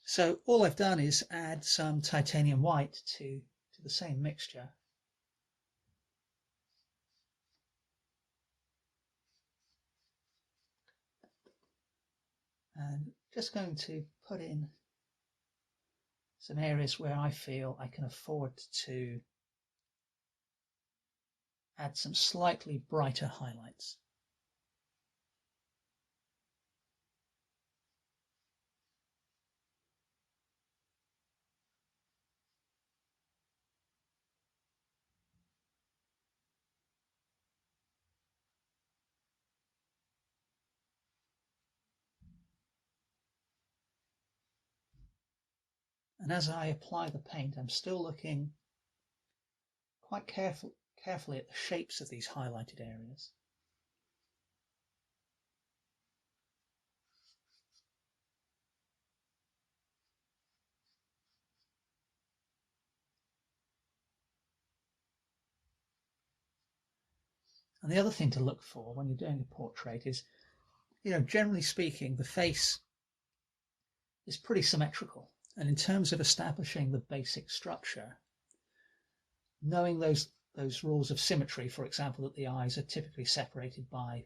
So all I've done is add some titanium white to the same mixture. And just going to put in some areas where I feel I can afford to add some slightly brighter highlights. And as I apply the paint, I'm still looking quite carefully at the shapes of these highlighted areas. And the other thing to look for when you're doing a portrait is, generally speaking, the face is pretty symmetrical. And in terms of establishing the basic structure, knowing those rules of symmetry, for example, that the eyes are typically separated by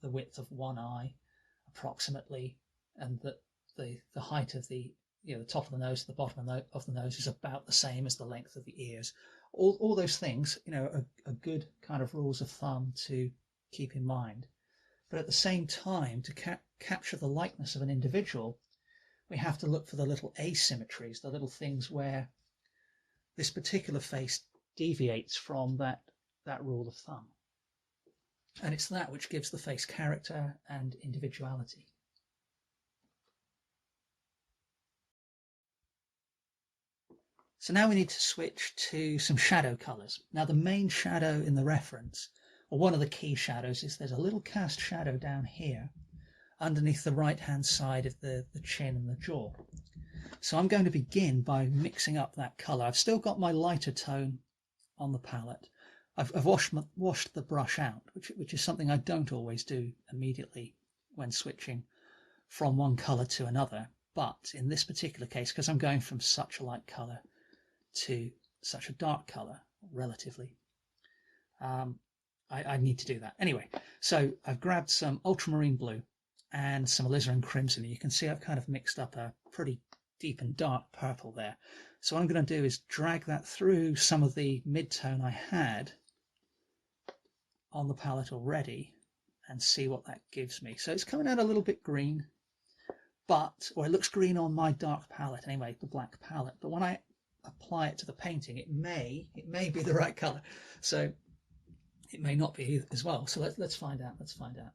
the width of one eye approximately, and that the height of the top of the nose to the bottom of the nose is about the same as the length of the ears. All those things, are good kind of rules of thumb to keep in mind. But at the same time, to capture the likeness of an individual, we have to look for the little asymmetries, the little things where this particular face deviates from that rule of thumb. And it's that which gives the face character and individuality. So now we need to switch to some shadow colors. Now the main shadow in the reference, or one of the key shadows, is there's a little cast shadow down here underneath the right hand side of the chin and the jaw. So I'm going to begin by mixing up that color. I've still got my lighter tone on the palette. I've washed the brush out, which is something I don't always do immediately when switching from one color to another. But in this particular case, because I'm going from such a light color to such a dark color, relatively, I need to do that. Anyway, so I've grabbed some ultramarine blue and some alizarin crimson. You can see I've kind of mixed up a pretty deep and dark purple there. So what I'm going to do is drag that through some of the mid-tone I had on the palette already and see what that gives me. So it's coming out a little bit green, or it looks green on my dark palette anyway, the black palette. But when I apply it to the painting, it may be the right color. So it may not be as well. So let's find out.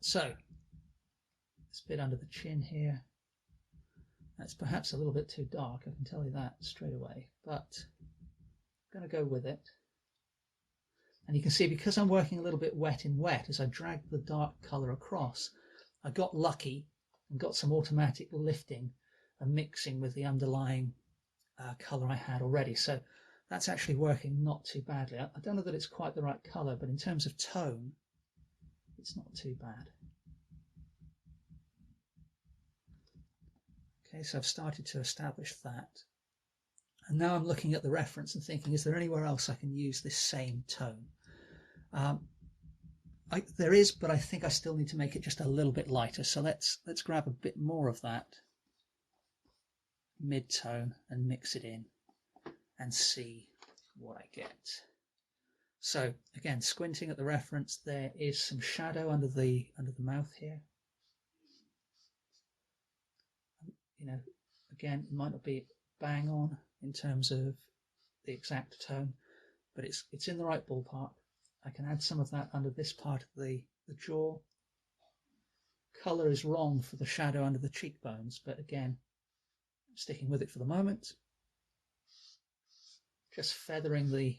So this bit under the chin here, that's perhaps a little bit too dark, I can tell you that straight away, but I'm going to go with it. And you can see, because I'm working a little bit wet in wet, as I drag the dark color across, I got lucky and got some automatic lifting and mixing with the underlying color I had already. So that's actually working not too badly. I don't know that it's quite the right color, but in terms of tone, it's not too bad. Okay, so I've started to establish that. And now I'm looking at the reference and thinking, is there anywhere else I can use this same tone? There is, but I think I still need to make it just a little bit lighter. So let's grab a bit more of that mid-tone and mix it in and see what I get. So again, squinting at the reference, there is some shadow under the mouth here. Again, it might not be bang on in terms of the exact tone, but it's in the right ballpark. I can add some of that under this part of the jaw. Color is wrong for the shadow under the cheekbones, but again, I'm sticking with it for the moment. Just feathering the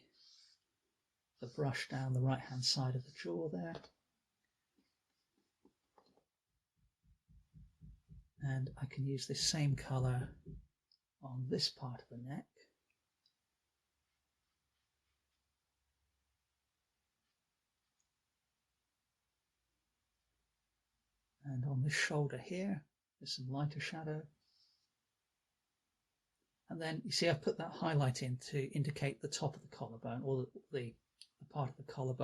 brush down the right hand side of the jaw there. And I can use this same color on this part of the neck. And on this shoulder here, there's some lighter shadow. And then you see I've put that highlight in to indicate the top of the collarbone, or the part of the collarbone